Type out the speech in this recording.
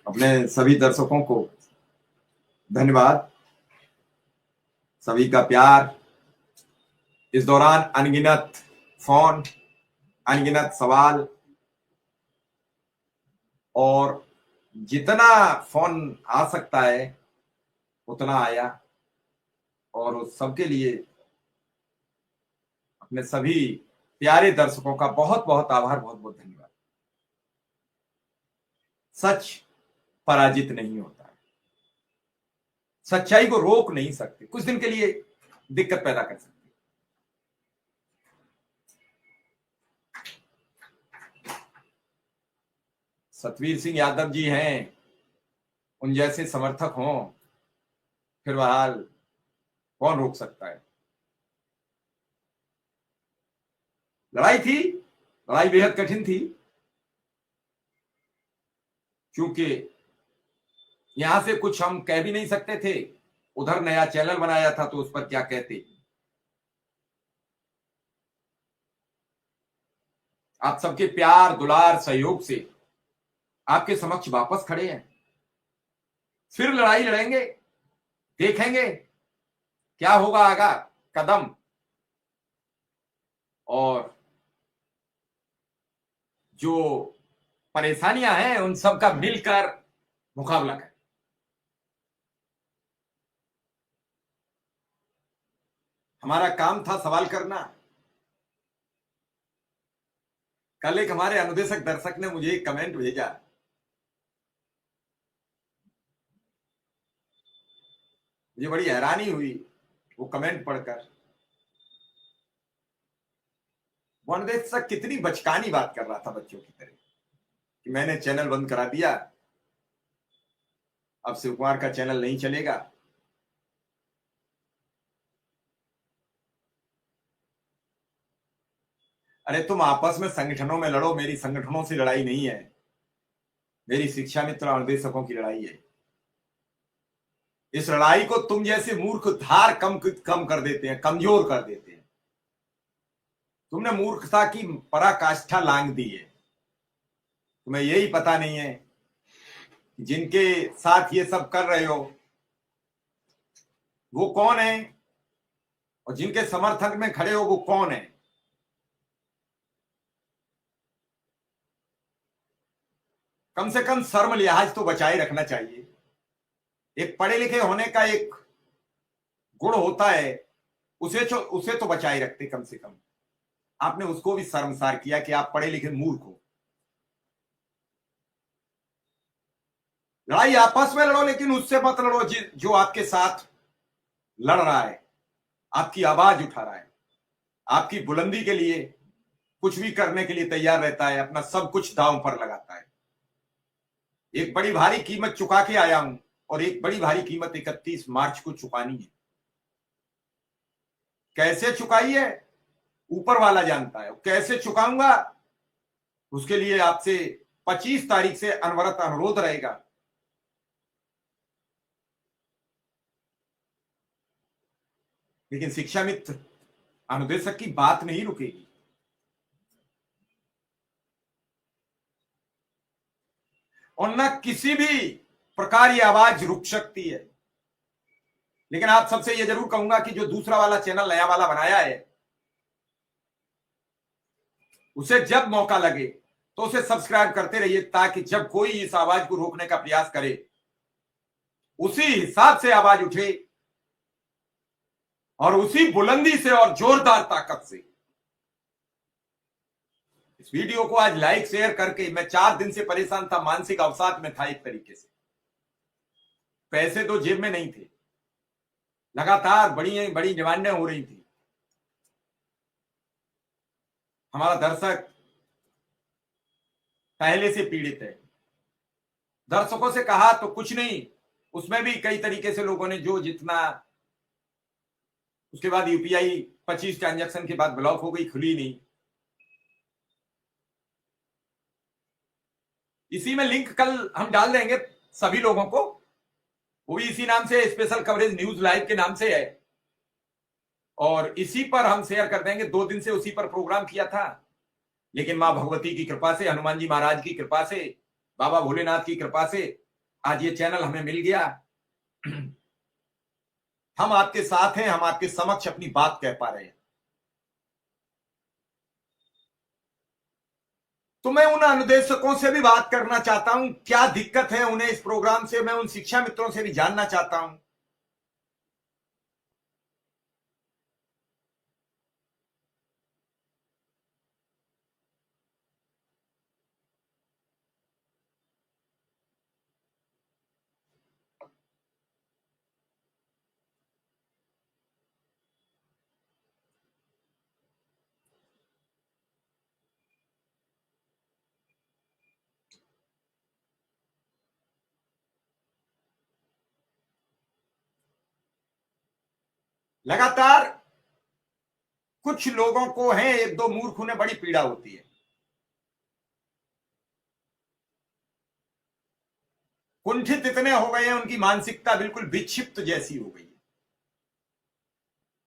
अपने सभी दर्शकों को धन्यवाद, सभी का प्यार। इस दौरान अनगिनत फोन, अनगिनत सवाल, और जितना फोन आ सकता है उतना आया, और उस सबके लिए अपने सभी प्यारे दर्शकों का बहुत बहुत आभार, बहुत बहुत धन्यवाद। सच पराजित नहीं होता है, सच्चाई को रोक नहीं सकते, कुछ दिन के लिए दिक्कत पैदा कर सकते। सतवीर सिंह यादव जी हैं, उन जैसे समर्थक हों, फिर बहरहाल कौन रोक सकता है। लड़ाई थी, लड़ाई बेहद कठिन थी, क्योंकि यहां से कुछ हम कह भी नहीं सकते थे, उधर नया चैनल बनाया था तो उस पर क्या कहते। आप सबके प्यार दुलार सहयोग से आपके समक्ष वापस खड़े हैं, फिर लड़ाई लड़ेंगे, देखेंगे क्या होगा आगा कदम, और जो परेशानियां हैं उन सब का मिलकर मुकाबला करें। हमारा काम था सवाल करना। कल एक हमारे अनुदेशक दर्शक ने मुझे एक कमेंट भेजा, मुझे बड़ी हैरानी हुई वो कमेंट पढ़कर। वो अनुदेशक कितनी बचकानी बात कर रहा था बच्चों की तरह, कि मैंने चैनल बंद करा दिया, अब शिव कुमार का चैनल नहीं चलेगा। अरे तुम आपस में संगठनों में लड़ो, मेरी संगठनों से लड़ाई नहीं है, मेरी शिक्षा मित्र अनुदेशकों की लड़ाई है। इस लड़ाई को तुम जैसे मूर्ख धार कम कम कर देते हैं, कमजोर कर देते हैं। तुमने मूर्खता की पराकाष्ठा लांघ दी है। तुम्हें यही पता नहीं है जिनके साथ ये सब कर रहे हो वो कौन है, और जिनके समर्थक में खड़े हो वो कौन है। कम से कम शर्म लिहाज तो बचाए रखना चाहिए। एक पढ़े लिखे होने का एक गुण होता है, उसे तो बचाए रखते कम से कम। आपने उसको भी शर्मसार किया कि आप पढ़े लिखे मूर्ख हो। लड़ाई आपस में लड़ो, लेकिन उससे मत लड़ो जो आपके साथ लड़ रहा है, आपकी आवाज उठा रहा है, आपकी बुलंदी के लिए कुछ भी करने के लिए तैयार रहता है, अपना सब कुछ दांव पर लगाता है। एक बड़ी भारी कीमत चुका के आया हूं, और एक बड़ी भारी कीमत 31 मार्च को चुकानी है। कैसे चुकाई है ऊपर वाला जानता है, कैसे चुकाऊंगा उसके लिए आपसे 25 तारीख से अनवरत अनुरोध रहेगा। लेकिन शिक्षा मित्र अनुदेशक की बात नहीं रुकेगी। और न किसी भी प्रकार ये आवाज रुक सकती है। लेकिन आप सबसे ये जरूर कहूंगा कि जो दूसरा वाला चैनल नया वाला बनाया है, उसे जब मौका लगे तो उसे सब्सक्राइब करते रहिए, ताकि जब कोई इस आवाज को रोकने का प्रयास करे उसी हिसाब से आवाज उठे, और उसी बुलंदी से और जोरदार ताकत से। इस वीडियो को आज लाइक शेयर करके, मैं 4 दिन से परेशान था, मानसिक अवसाद में था एक तरीके से। पैसे तो जेब में नहीं थे, लगातार बड़ी बड़ी डिमांडें हो रही थी। हमारा दर्शक पहले से पीड़ित है। दर्शकों से कहा तो कुछ नहीं, उसमें भी कई तरीके से लोगों ने जो जितना, उसके बाद यूपीआई 25 ट्रांजैक्शन के बाद ब्लॉक हो गई, खुली नहीं। इसी में लिंक कल हम डाल देंगे सभी लोगों को, वो भी इसी नाम से, स्पेशल कवरेज न्यूज लाइव के नाम से है, और इसी पर हम शेयर कर देंगे। 2 दिन से उसी पर प्रोग्राम किया था, लेकिन मां भगवती की कृपा से, हनुमान जी महाराज की कृपा से, बाबा भोलेनाथ की कृपा से आज ये चैनल हमें मिल गया, हम आपके साथ हैं, हम आपके समक्ष अपनी बात कह पा रहे हैं। तो मैं उन अनुदेशकों से भी बात करना चाहता हूं, क्या दिक्कत है उन्हें इस प्रोग्राम से। मैं उन शिक्षा मित्रों से भी जानना चाहता हूं। लगातार कुछ लोगों को है, एक दो मूर्ख, उन्हें बड़ी पीड़ा होती है। कुंठित इतने हो गए हैं, उनकी मानसिकता बिल्कुल विक्षिप्त जैसी हो गई।